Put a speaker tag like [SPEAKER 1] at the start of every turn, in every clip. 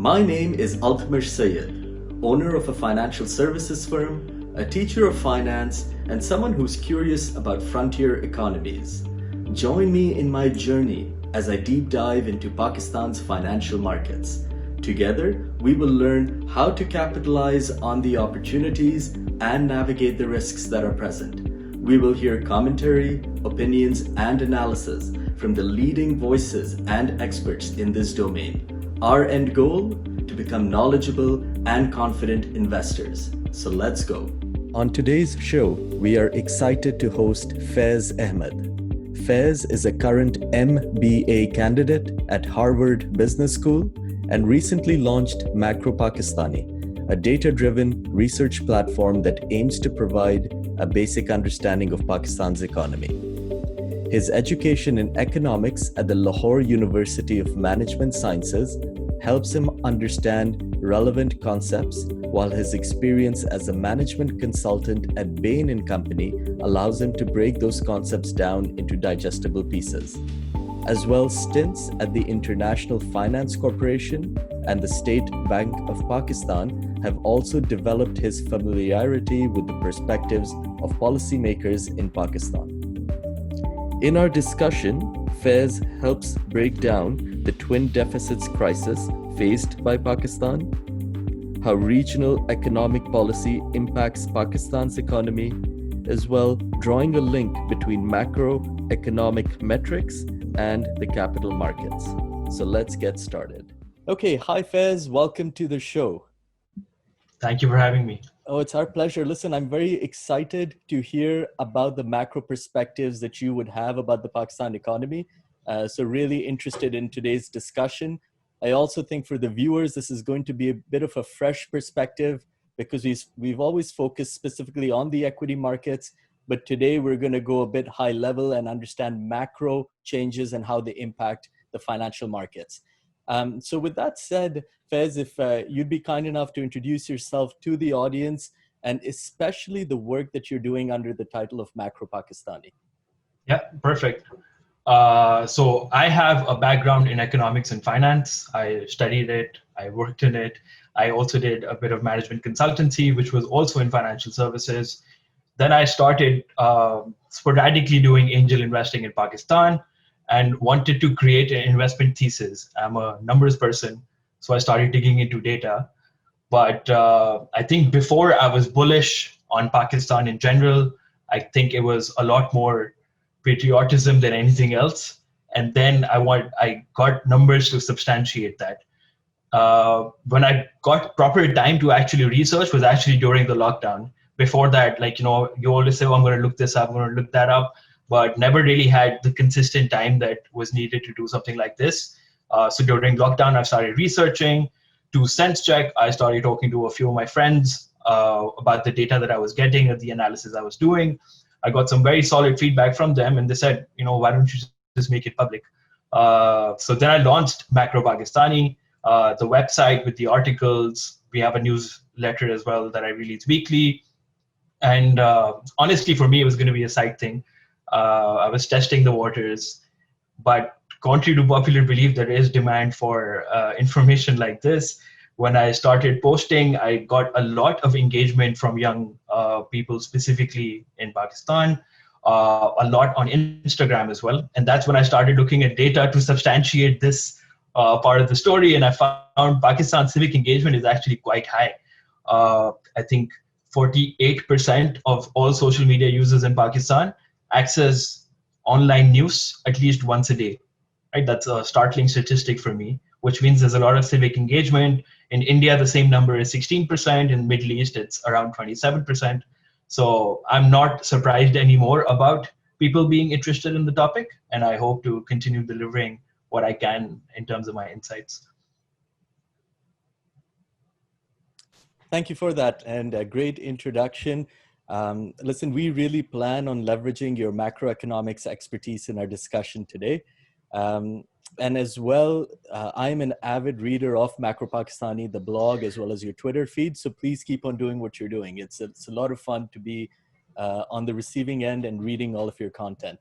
[SPEAKER 1] My name is Altmir Sayed, owner of a financial services firm, a teacher of finance, and someone who's curious about frontier economies. Join me in my journey as I deep dive into Pakistan's financial markets. Together, we will learn how to capitalize on the opportunities and navigate the risks that are present. We will hear commentary, opinions, and analysis from the leading voices and experts in this domain. Our end goal? To become knowledgeable and confident investors. So let's go. On today's show, we are excited to host Faiz Ahmed. Faiz is a current MBA candidate at Harvard Business School and recently launched Macro Pakistani, a data-driven research platform that aims to provide a basic understanding of Pakistan's economy. His education in economics at the Lahore University of Management Sciences helps him understand relevant concepts, while his experience as a management consultant at Bain Company allows him to break those concepts down into digestible pieces. As well, stints at the International Finance Corporation and the State Bank of Pakistan have also developed his familiarity with the perspectives of policymakers in Pakistan. In our discussion, Faiz helps break down the twin deficits crisis faced by Pakistan, how regional economic policy impacts Pakistan's economy, as well drawing a link between macroeconomic metrics and the capital markets. So let's get started. Okay, hi Faiz, welcome to the show.
[SPEAKER 2] Thank you for having me.
[SPEAKER 1] Oh, it's our pleasure. Listen, I'm very excited to hear about the macro perspectives that you would have about the Pakistan economy. So really interested in today's discussion. I also think for the viewers, this is going to be a bit of a fresh perspective because we've always focused specifically on the equity markets, but today we're going to go a bit high level and understand macro changes and how they impact the financial markets. So with that said, Faiz, if you'd be kind enough to introduce yourself to the audience and especially the work that you're doing under the title of Macro Pakistani.
[SPEAKER 2] Yeah, perfect. So I have a background in economics and finance. I studied it, I worked in it. I also did a bit of management consultancy, which was also in financial services. Then I started sporadically doing angel investing in Pakistan and wanted to create an investment thesis. I'm a numbers person, so I started digging into data. But I think before I was bullish on Pakistan in general, I think it was a lot more patriotism than anything else. And then I got numbers to substantiate that. When I got proper time to actually research was actually during the lockdown. Before that, you always say, oh, I'm going to look this up, I'm going to look that up, but never really had the consistent time that was needed to do something like this. So during lockdown, I started researching. To sense check, I started talking to a few of my friends about the data that I was getting and the analysis I was doing. I got some very solid feedback from them, and they said, why don't you just make it public? So then I launched Macro Pakistani, the website with the articles. We have a newsletter as well that I release weekly. And honestly, for me, it was going to be a side thing. I was testing the waters, but contrary to popular belief, there is demand for information like this. When I started posting, I got a lot of engagement from young people, specifically in Pakistan, a lot on Instagram as well. And that's when I started looking at data to substantiate this part of the story. And I found Pakistan's civic engagement is actually quite high. I think 48% of all social media users in Pakistan access online news at least once a day. Right? That's a startling statistic for me, which means there's a lot of civic engagement. In India, the same number is 16%. In the Middle East, it's around 27%. So I'm not surprised anymore about people being interested in the topic, and I hope to continue delivering what I can in terms of my insights.
[SPEAKER 1] Thank you for that, and a great introduction. Listen, we really plan on leveraging your macroeconomics expertise in our discussion today. And as well, I'm an avid reader of Macro Pakistani, the blog, as well as your Twitter feed. So please keep on doing what you're doing. It's a lot of fun to be on the receiving end and reading all of your content.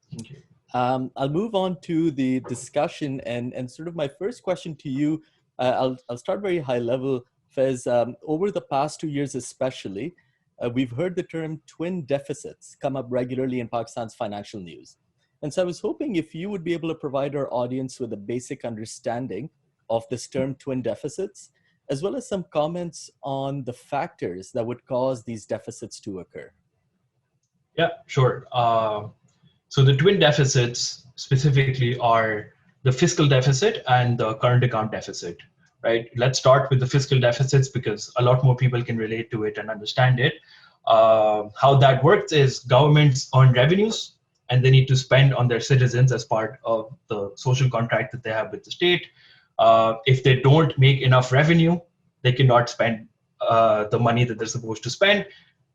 [SPEAKER 2] Thank you.
[SPEAKER 1] I'll move on to the discussion, and sort of my first question to you I'll start very high level. Faiz, over the past 2 years especially, we've heard the term twin deficits come up regularly in Pakistan's financial news. And so I was hoping if you would be able to provide our audience with a basic understanding of this term twin deficits, as well as some comments on the factors that would cause these deficits to occur.
[SPEAKER 2] Yeah, sure. So the twin deficits specifically are the fiscal deficit and the current account deficit, right? Let's start with the fiscal deficits because a lot more people can relate to it and understand it. How that works is governments earn revenues and they need to spend on their citizens as part of the social contract that they have with the state. If they don't make enough revenue, they cannot spend the money that they're supposed to spend.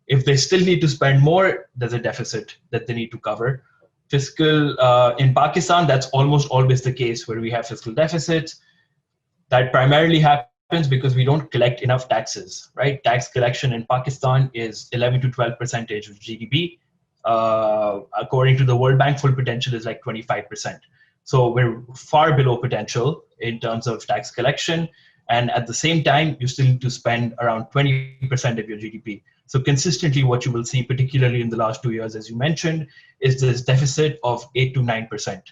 [SPEAKER 2] If they still need to spend more, there's a deficit that they need to cover. Fiscal in Pakistan, that's almost always the case where we have fiscal deficits. That primarily happens because we don't collect enough taxes, right? Tax collection in Pakistan is 11 to 12% of GDP. According to the World Bank, full potential is like 25%. So we're far below potential in terms of tax collection. And at the same time, you still need to spend around 20% of your GDP. So consistently, what you will see, particularly in the last 2 years, as you mentioned, is this deficit of 8 to 9%.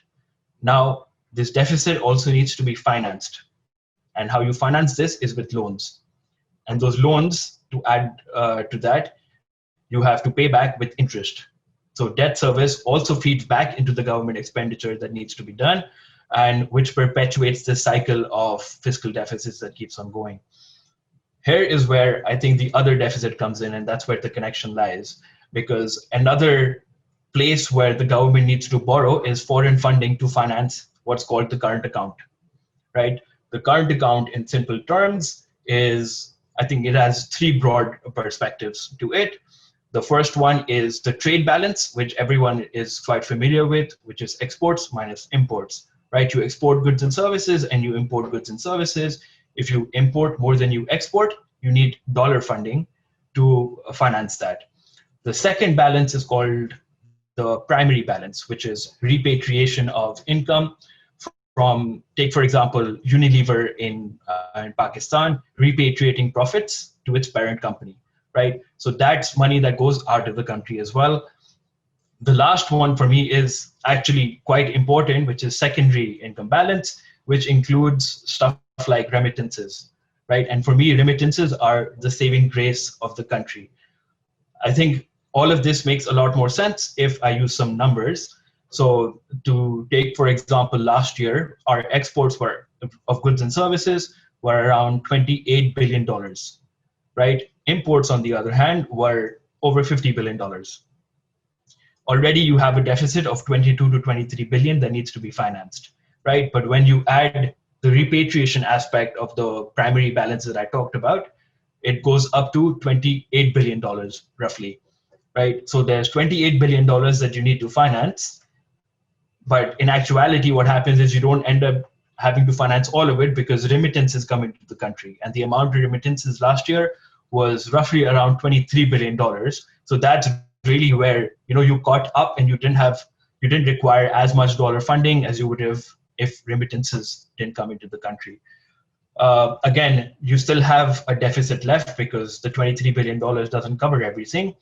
[SPEAKER 2] Now, this deficit also needs to be financed. And how you finance this is with loans. And those loans, to add to that, you have to pay back with interest. So debt service also feeds back into the government expenditure that needs to be done, and which perpetuates this cycle of fiscal deficits that keeps on going. Here is where I think the other deficit comes in, and that's where the connection lies, because another place where the government needs to borrow is foreign funding to finance what's called the current account, right? The current account, in simple terms, is, I think it has three broad perspectives to it. The first one is the trade balance, which everyone is quite familiar with, which is exports minus imports, right? You export goods and services and you import goods and services. If you import more than you export, you need dollar funding to finance that. The second balance is called the primary balance, which is repatriation of income from, take for example, Unilever in Pakistan, repatriating profits to its parent company, right? So that's money that goes out of the country as well. The last one for me is actually quite important, which is secondary income balance, which includes stuff like remittances, right? And for me, remittances are the saving grace of the country. I think all of this makes a lot more sense if I use some numbers. So to take, for example, last year, our exports were of goods and services were around $28 billion, right? Imports, on the other hand, were over $50 billion. Already you have a deficit of 22 to 23 billion that needs to be financed, right? But when you add the repatriation aspect of the primary balance that I talked about, it goes up to $28 billion roughly, right? So there's $28 billion that you need to finance. But in actuality, what happens is you don't end up having to finance all of it because remittances come into the country. And the amount of remittances last year was roughly around $23 billion. So that's really where, you know, you caught up and you didn't require as much dollar funding as you would have if remittances didn't come into the country. Again, you still have a deficit left because the $23 billion doesn't cover everything.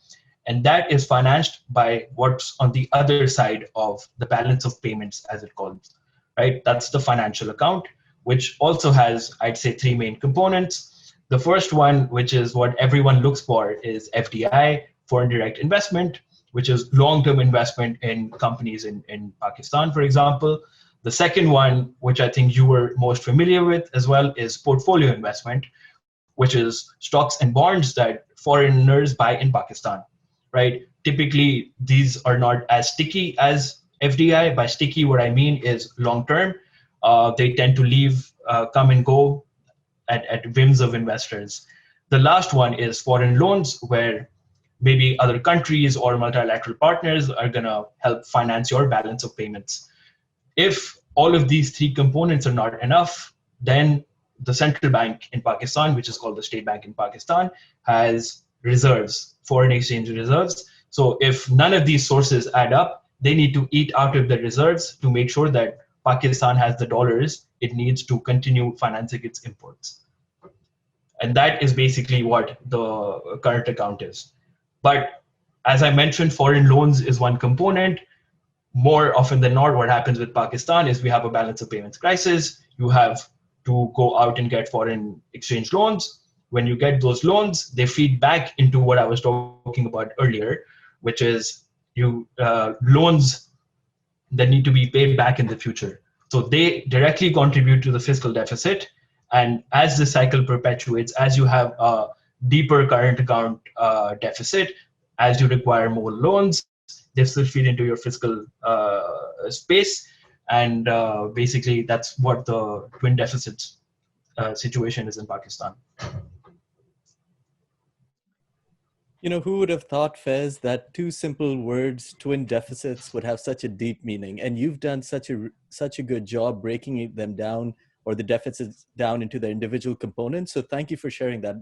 [SPEAKER 2] And that is financed by what's on the other side of the balance of payments, as it calls, right? That's the financial account, which also has, I'd say, three main components. The first one, which is what everyone looks for, is FDI, foreign direct investment, which is long-term investment in companies in Pakistan, for example. The second one, which I think you were most familiar with as well, is portfolio investment, which is stocks and bonds that foreigners buy in Pakistan, right? Typically, these are not as sticky as FDI. By sticky, what I mean is long-term. They tend to leave, come and go at whims of investors. The last one is foreign loans, where maybe other countries or multilateral partners are gonna help finance your balance of payments. If all of these three components are not enough, then the central bank in Pakistan, which is called the State Bank in Pakistan, has reserves, foreign exchange reserves. So if none of these sources add up, they need to eat out of the reserves to make sure that Pakistan has the dollars it needs to continue financing its imports. And that is basically what the current account is. But as I mentioned, foreign loans is one component. More often than not, what happens with Pakistan is we have a balance of payments crisis. You have to go out and get foreign exchange loans. When you get those loans, they feed back into what I was talking about earlier, which is loans that need to be paid back in the future. So they directly contribute to the fiscal deficit. And as the cycle perpetuates, as you have a deeper current account deficit, as you require more loans, they still feed into your fiscal space. And basically, that's what the twin deficits situation is in Pakistan.
[SPEAKER 1] Who would have thought, Faiz, that two simple words, twin deficits, would have such a deep meaning? And you've done such a good job breaking them down, or the deficits down, into their individual components. So thank you for sharing that.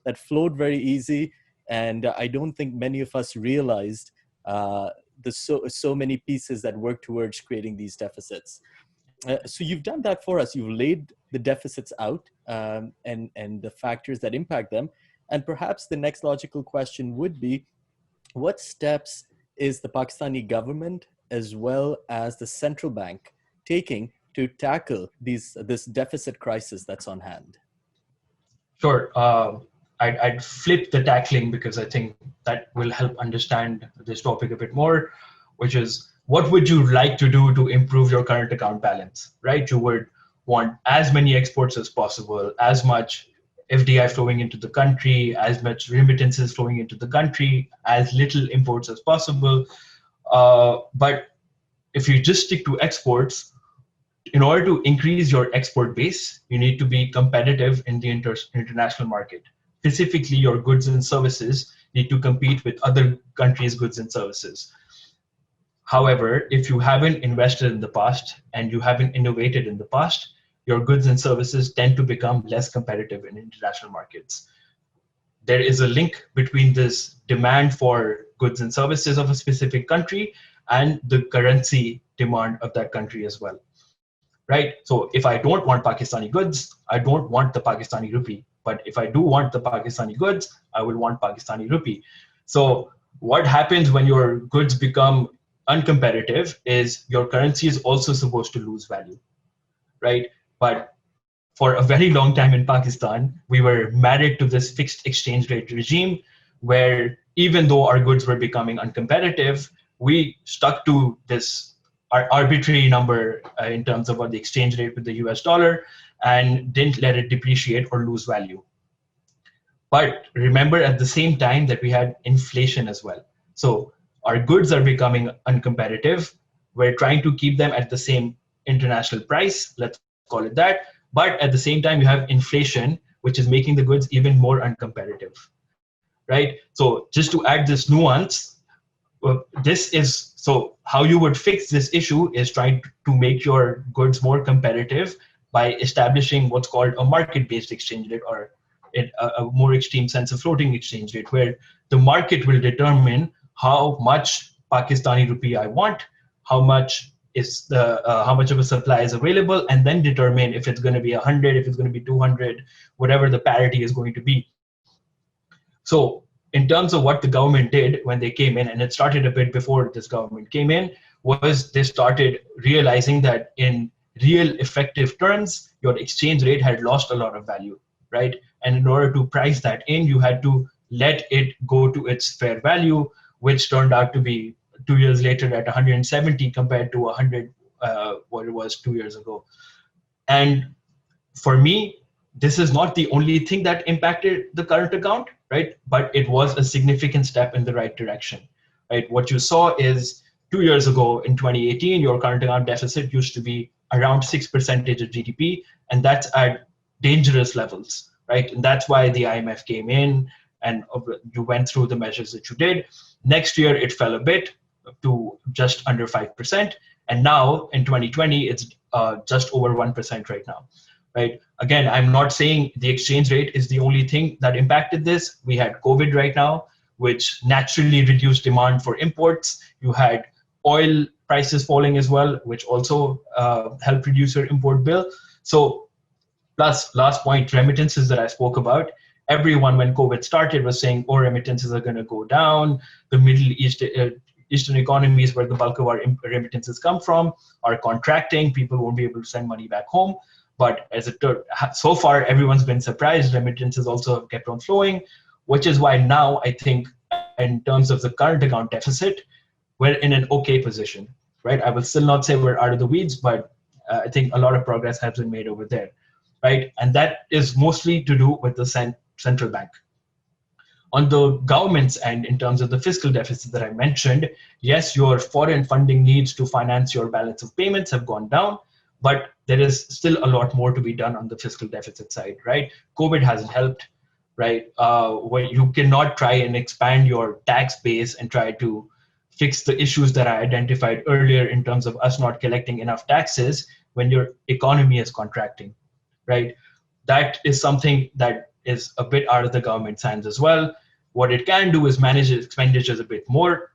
[SPEAKER 1] That flowed very easy, and I don't think many of us realized the so many pieces that work towards creating these deficits. So you've done that for us. You've laid the deficits out, and the factors that impact them. And perhaps the next logical question would be, what steps is the Pakistani government as well as the central bank taking to tackle this deficit crisis that's on hand?
[SPEAKER 2] Sure. I'd flip the tackling because I think that will help understand this topic a bit more, which is, what would you like to do to improve your current account balance, right? You would want as many exports as possible, as much FDI flowing into the country, as much remittances flowing into the country, as little imports as possible. But if you just stick to exports, in order to increase your export base, you need to be competitive in the international market. Specifically, your goods and services need to compete with other countries' goods and services. However, if you haven't invested in the past and you haven't innovated in the past, your goods and services tend to become less competitive in international markets. There is a link between this demand for goods and services of a specific country and the currency demand of that country as well, right? So if I don't want Pakistani goods, I don't want the Pakistani rupee. But if I do want the Pakistani goods, I will want Pakistani rupee. So what happens when your goods become uncompetitive is your currency is also supposed to lose value, right? But for a very long time in Pakistan, we were married to this fixed exchange rate regime where even though our goods were becoming uncompetitive, we stuck to this arbitrary number in terms of what the exchange rate with the US dollar and didn't let it depreciate or lose value. But remember at the same time that we had inflation as well. So our goods are becoming uncompetitive. We're trying to keep them at the same international price, let's call it that. But at the same time, you have inflation, which is making the goods even more uncompetitive, right? So just to add this nuance, so how you would fix this issue is trying to make your goods more competitive by establishing what's called a market-based exchange rate, or a more extreme sense of floating exchange rate, where the market will determine how much Pakistani rupee I want, how much of a supply is available, and then determine if it's going to be 100, if it's going to be 200, whatever the parity is going to be. So in terms of what the government did when they came in, and it started a bit before this government came in, was they started realizing that in real effective terms, your exchange rate had lost a lot of value, right? And in order to price that in, you had to let it go to its fair value, which turned out to be 2 years later at 170 compared to 100, what it was 2 years ago. And for me, this is not the only thing that impacted the current account, right? But it was a significant step in the right direction, right? What you saw is 2 years ago in 2018, your current account deficit used to be around 6% of GDP, and that's at dangerous levels, right? And that's why the IMF came in and you went through the measures that you did. Next year, it fell a bit to just under 5%. And now in 2020, it's just over 1% right now, right? Again, I'm not saying the exchange rate is the only thing that impacted this. We had COVID right now, which naturally reduced demand for imports. You had oil prices falling as well, which also helped reduce your import bill. So plus, last point, remittances that I spoke about. Everyone, when COVID started, was saying, oh, remittances are going to go down. The Middle East, Eastern economies where the bulk of our remittances come from are contracting. People won't be able to send money back home. But as it so far, everyone's been surprised. Remittances also have kept on flowing, which is why now I think in terms of the current account deficit, we're in an okay position, right? I will still not say we're out of the weeds, but I think a lot of progress has been made over there, right? And that is mostly to do with the central bank. On the government's end, in terms of the fiscal deficit that I mentioned, yes, your foreign funding needs to finance your balance of payments have gone down, but there is still a lot more to be done on the fiscal deficit side, right? COVID hasn't helped, right? Where you cannot try and expand your tax base and try to fix the issues that I identified earlier in terms of us not collecting enough taxes when your economy is contracting, right? That is something that is a bit out of the government's hands as well. What it can do is manage expenditures a bit more.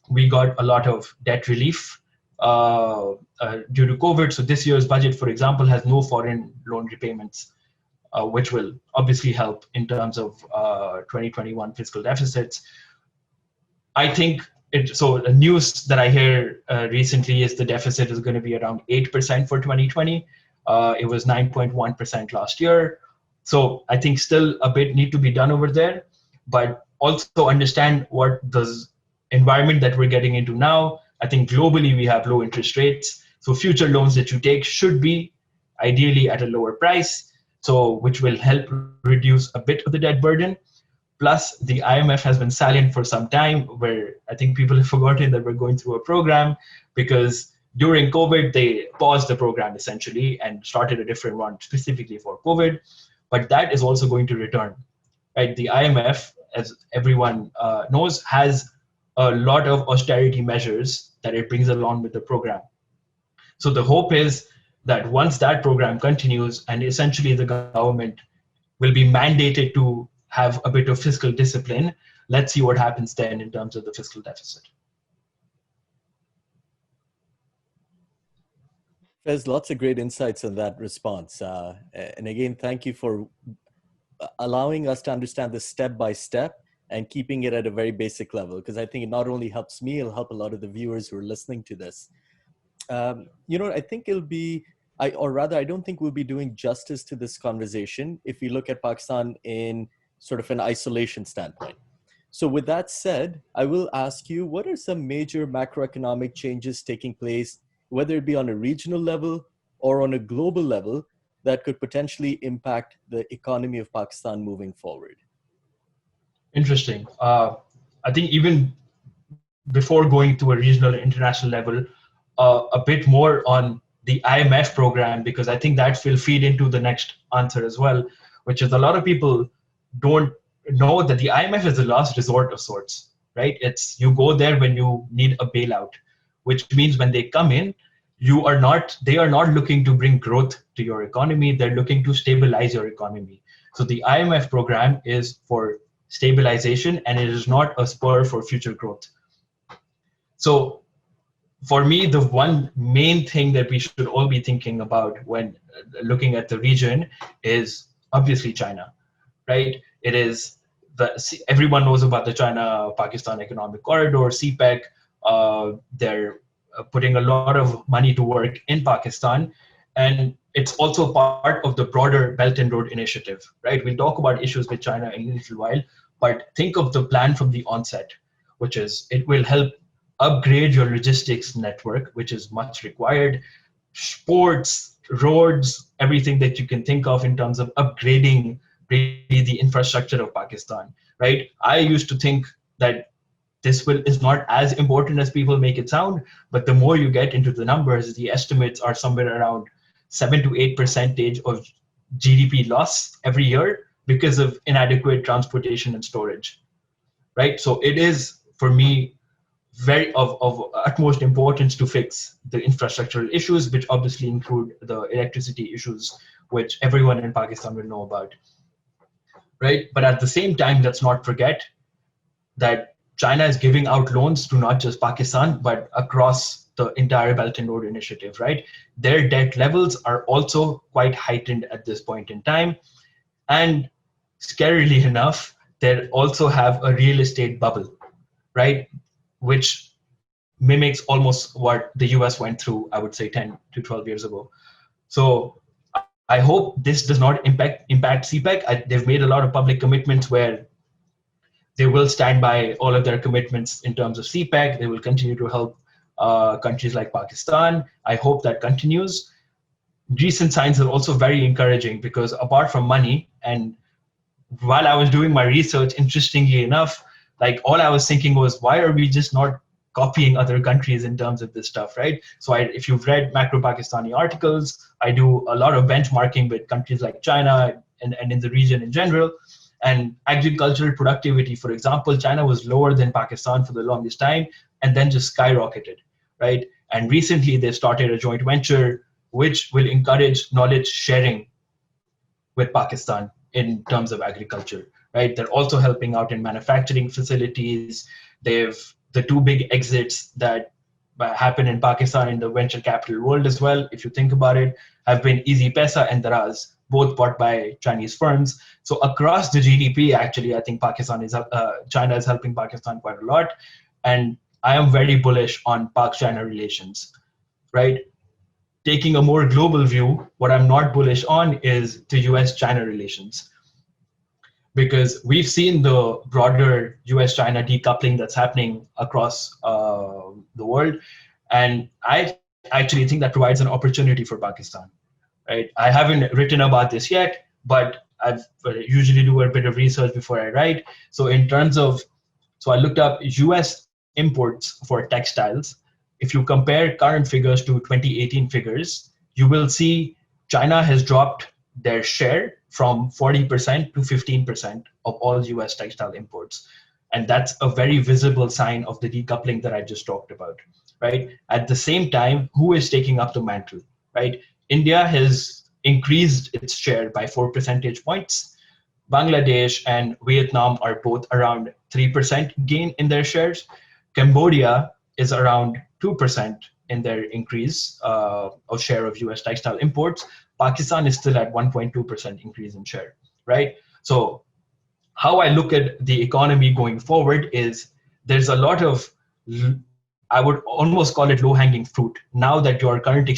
[SPEAKER 2] We got a lot of debt relief due to COVID. So this year's budget, for example, has no foreign loan repayments, which will obviously help in terms of 2021 fiscal deficits. I think so the news that I hear recently is the deficit is going to be around 8% for 2020. It was 9.1% last year. So I think still a bit need to be done over there, but also understand what the environment that we're getting into now. I think globally we have low interest rates. So future loans that you take should be ideally at a lower price, so which will help reduce a bit of the debt burden. Plus, the IMF has been silent for some time, where I think people have forgotten that we're going through a program, because during COVID, they paused the program essentially and started a different one specifically for COVID. But that is also going to return, right? The IMF, as everyone knows, has a lot of austerity measures that it brings along with the program. So the hope is that once that program continues and essentially the government will be mandated to have a bit of fiscal discipline, let's see what happens then in terms of the fiscal deficit.
[SPEAKER 1] There's lots of great insights on that response. And again, thank you for allowing us to understand this step by step and keeping it at a very basic level, because I think it not only helps me, it'll help a lot of the viewers who are listening to this. I think it'll be, I don't think we'll be doing justice to this conversation if we look at Pakistan in sort of an isolation standpoint. So with that said, I will ask you, what are some major macroeconomic changes taking place, whether it be on a regional level or on a global level, that could potentially impact the economy of Pakistan moving forward?
[SPEAKER 2] Interesting. I think even before going to a regional and international level, a bit more on the IMF program, because I think that will feed into the next answer as well, which is a lot of people don't know that the IMF is the last resort of sorts, right? It's you go there when you need a bailout, which means when they come in, they are not looking to bring growth to your economy. They're looking to stabilize your economy. So the IMF program is for stabilization, and it is not a spur for future growth. So for me, the one main thing that we should all be thinking about when looking at the region is obviously China, right? It is everyone knows about the China-Pakistan Economic Corridor, CPEC. They're putting a lot of money to work in Pakistan, and it's also part of the broader Belt and Road Initiative, right? We'll talk about issues with China in a little while, but think of the plan from the onset, which is it will help upgrade your logistics network, which is much required, ports, roads, everything that you can think of in terms of upgrading really the infrastructure of Pakistan, right? I used to think that this is not as important as people make it sound, but the more you get into the numbers, the estimates are somewhere around 7 to 8% of GDP loss every year because of inadequate transportation and storage, right? So it is, for me, very of utmost importance to fix the infrastructural issues, which obviously include the electricity issues, which everyone in Pakistan will know about, right? But at the same time, let's not forget that China is giving out loans to not just Pakistan, but across the entire Belt and Road Initiative, right? Their debt levels are also quite heightened at this point in time. And scarily enough, they also have a real estate bubble, right? Which mimics almost what the US went through, I would say 10 to 12 years ago. So I hope this does not impact CPEC. They've made a lot of public commitments where they will stand by all of their commitments in terms of CPEC. They will continue to help countries like Pakistan. I hope that continues. Recent signs are also very encouraging because apart from money, and while I was doing my research, interestingly enough, like all I was thinking was, why are we just not copying other countries in terms of this stuff, right? So if you've read Macro Pakistani articles, I do a lot of benchmarking with countries like China and in the region in general. And agricultural productivity, for example, China was lower than Pakistan for the longest time and then just skyrocketed, right? And recently they started a joint venture which will encourage knowledge sharing with Pakistan in terms of agriculture, right? They're also helping out in manufacturing facilities. They've the two big exits that happen in Pakistan in the venture capital world as well, if you think about it, have been Easy Pesa and Daraz, both bought by Chinese firms. So across the GDP, actually, I think China is helping Pakistan quite a lot. And I am very bullish on Pak-China relations, right? Taking a more global view, what I'm not bullish on is the US-China relations. Because we've seen the broader US-China decoupling that's happening across the world. And I actually think that provides an opportunity for Pakistan, right? I haven't written about this yet, but I've usually do a bit of research before I write. So I looked up US imports for textiles. If you compare current figures to 2018 figures, you will see China has dropped their share from 40% to 15% of all US textile imports. And that's a very visible sign of the decoupling that I just talked about, right? At the same time, who is taking up the mantle, right? India has increased its share by 4 percentage points. Bangladesh and Vietnam are both around 3% gain in their shares. Cambodia is around 2% in their increase of share of US textile imports. Pakistan is still at 1.2% increase in share, right? So how I look at the economy going forward is there's a lot of, I would almost call it low-hanging fruit. Now that your current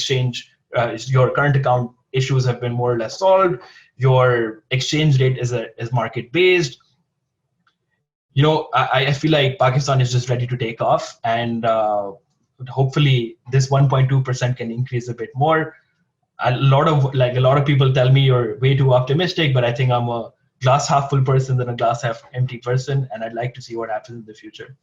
[SPEAKER 2] your current account issues have been more or less solved, your exchange rate is market-based, I feel like Pakistan is just ready to take off, and hopefully this 1.2% can increase a bit more. A lot of people tell me you're way too optimistic, but I think I'm a glass half full person than a glass half empty person, and I'd like to see what happens in the future.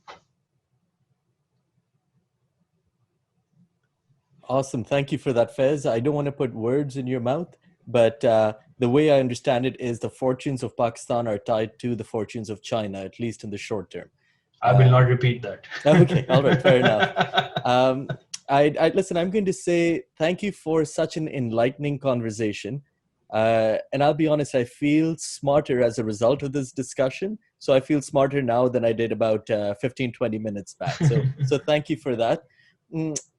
[SPEAKER 1] Awesome. Thank you for that, Faiz. I don't want to put words in your mouth, but the way I understand it is the fortunes of Pakistan are tied to the fortunes of China, at least in the short term.
[SPEAKER 2] I will not repeat that.
[SPEAKER 1] Okay. All right. Fair enough. Listen, I'm going to say thank you for such an enlightening conversation. And I'll be honest, I feel smarter as a result of this discussion. So I feel smarter now than I did about 15, 20 minutes back. So thank you for that.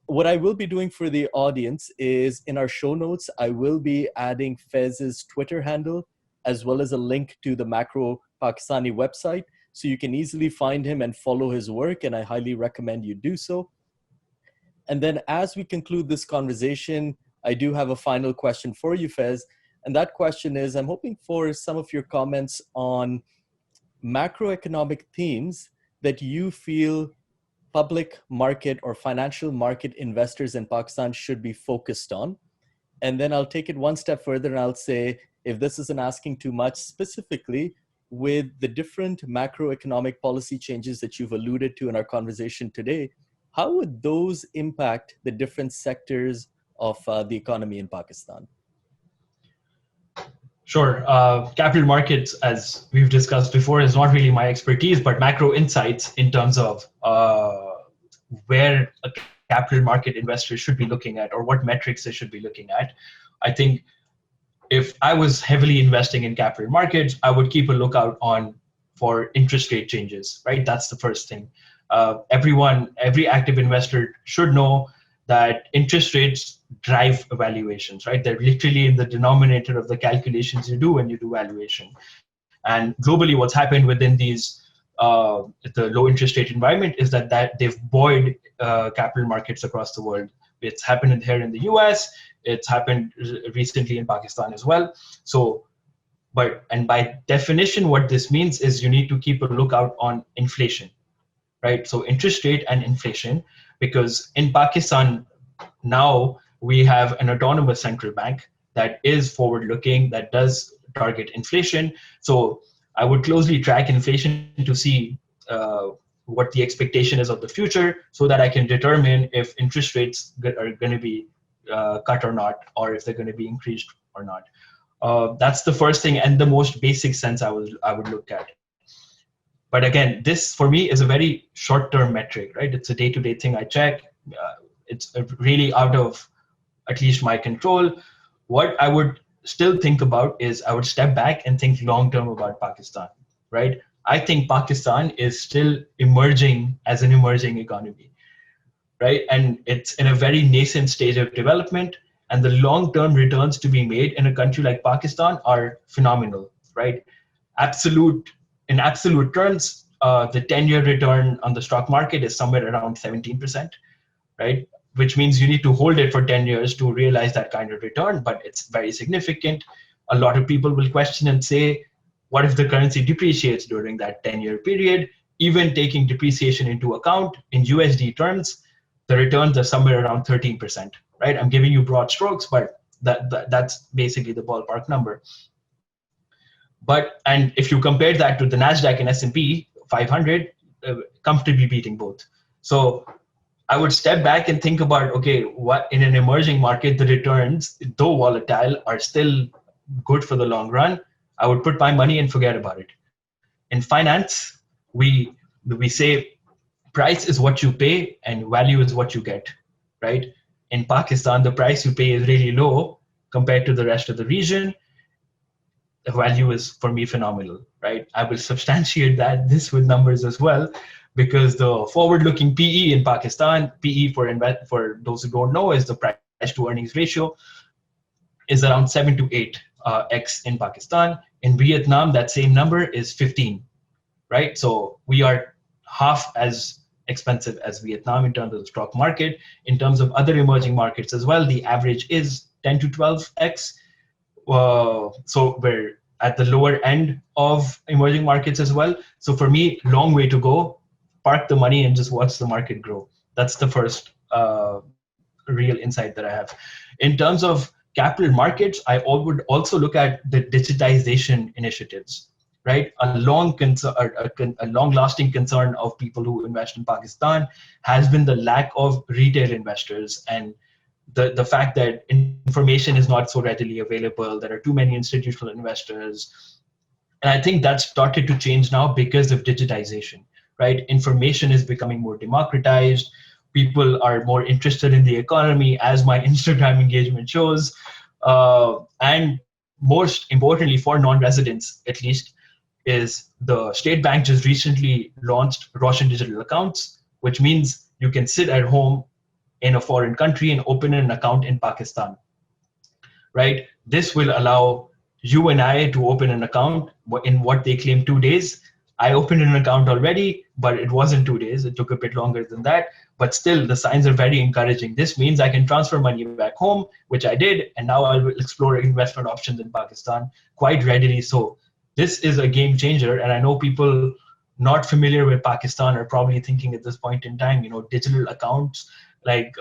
[SPEAKER 1] What I will be doing for the audience is in our show notes, I will be adding Faiz's Twitter handle, as well as a link to the Macro Pakistani website. So you can easily find him and follow his work. And I highly recommend you do so. And then as we conclude this conversation, I do have a final question for you, Faiz. And that question is, I'm hoping for some of your comments on macroeconomic themes that you feel public market or financial market investors in Pakistan should be focused on. And then I'll take it one step further and I'll say, if this isn't asking too much, specifically with the different macroeconomic policy changes that you've alluded to in our conversation today, how would those impact the different sectors of the economy in Pakistan?
[SPEAKER 2] Sure. Capital markets, as we've discussed before, is not really my expertise, but macro insights in terms of where a capital market investor should be looking at or what metrics they should be looking at. I think if I was heavily investing in capital markets, I would keep a lookout for interest rate changes, right? That's the first thing. Every active investor should know that interest rates drive valuations, right? They're literally in the denominator of the calculations you do when you do valuation. And globally, what's happened within these the low interest rate environment is that they've buoyed capital markets across the world. It's happened here in the US. It's happened recently in Pakistan as well. So, and by definition, what this means is you need to keep a lookout on inflation, right? So interest rate and inflation, because in Pakistan now we have an autonomous central bank that is forward looking, that does target inflation. So I would closely track inflation to see what the expectation is of the future, so that I can determine if interest rates are going to be cut or not, or if they're going to be increased or not. That's the first thing and the most basic sense I would look at. But again, this for me is a very short-term metric, right? It's a day-to-day thing I check. It's really out of at least my control. What I would still think about is I would step back and think long-term about Pakistan, right? I think Pakistan is still emerging as an emerging economy, right? And it's in a very nascent stage of development, and the long-term returns to be made in a country like Pakistan are phenomenal, right? In absolute terms, the 10-year return on the stock market is somewhere around 17%, right? Which means you need to hold it for 10 years to realize that kind of return, but it's very significant. A lot of people will question and say, what if the currency depreciates during that 10-year period? Even taking depreciation into account in USD terms, the returns are somewhere around 13%, right? I'm giving you broad strokes, but that's basically the ballpark number. And if you compare that to the NASDAQ and S&P 500, comfortably beating both. So I would step back and think about, okay, what in an emerging market, the returns, though volatile, are still good for the long run. I would put my money and forget about it. In finance, we say price is what you pay and value is what you get, right? In Pakistan, the price you pay is really low compared to the rest of the region. The value is, for me, phenomenal, right? I will substantiate this with numbers as well, because the forward-looking PE in Pakistan, PE for those who don't know, is the price to earnings ratio, is around 7 to 8 x in Pakistan. In Vietnam, that same number is 15, right? So we are half as expensive as Vietnam in terms of the stock market. In terms of other emerging markets as well, the average is 10 to 12x. So we're at the lower end of emerging markets as well. So for me, long way to go. Park the money and just watch the market grow. That's the first real insight that I have. In terms of capital markets, I would also look at the digitization initiatives, right? A long-lasting concern of people who invest in Pakistan has been the lack of retail investors, and the fact that information is not so readily available. There are too many institutional investors. And I think that's started to change now because of digitization, right? Information is becoming more democratized. People are more interested in the economy, as my Instagram engagement shows. And most importantly, for non-residents, at least, is the state bank just recently launched Roshan digital accounts, which means you can sit at home in a foreign country and open an account in Pakistan, right? This will allow you and I to open an account in what they claim 2 days. I opened an account already, but it wasn't 2 days. It took a bit longer than that. But still, the signs are very encouraging. This means I can transfer money back home, which I did, and now I will explore investment options in Pakistan quite readily. So this is a game changer, and I know people not familiar with Pakistan are probably thinking at this point in time, digital accounts, like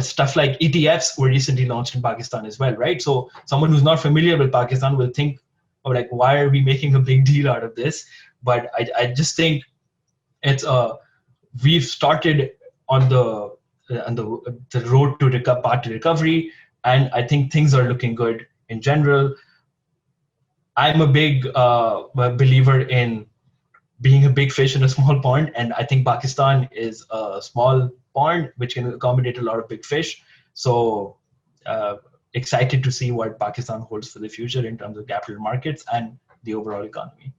[SPEAKER 2] stuff like ETFs were recently launched in Pakistan as well, right? So someone who's not familiar with Pakistan will think, oh, like, why are we making a big deal out of this? But I just think it's we've started on the road to path to recovery, and I think things are looking good in general. I'm a big believer in being a big fish in a small pond, and I think Pakistan is a small pond which can accommodate a lot of big fish. So excited to see what Pakistan holds for the future in terms of capital markets and the overall economy.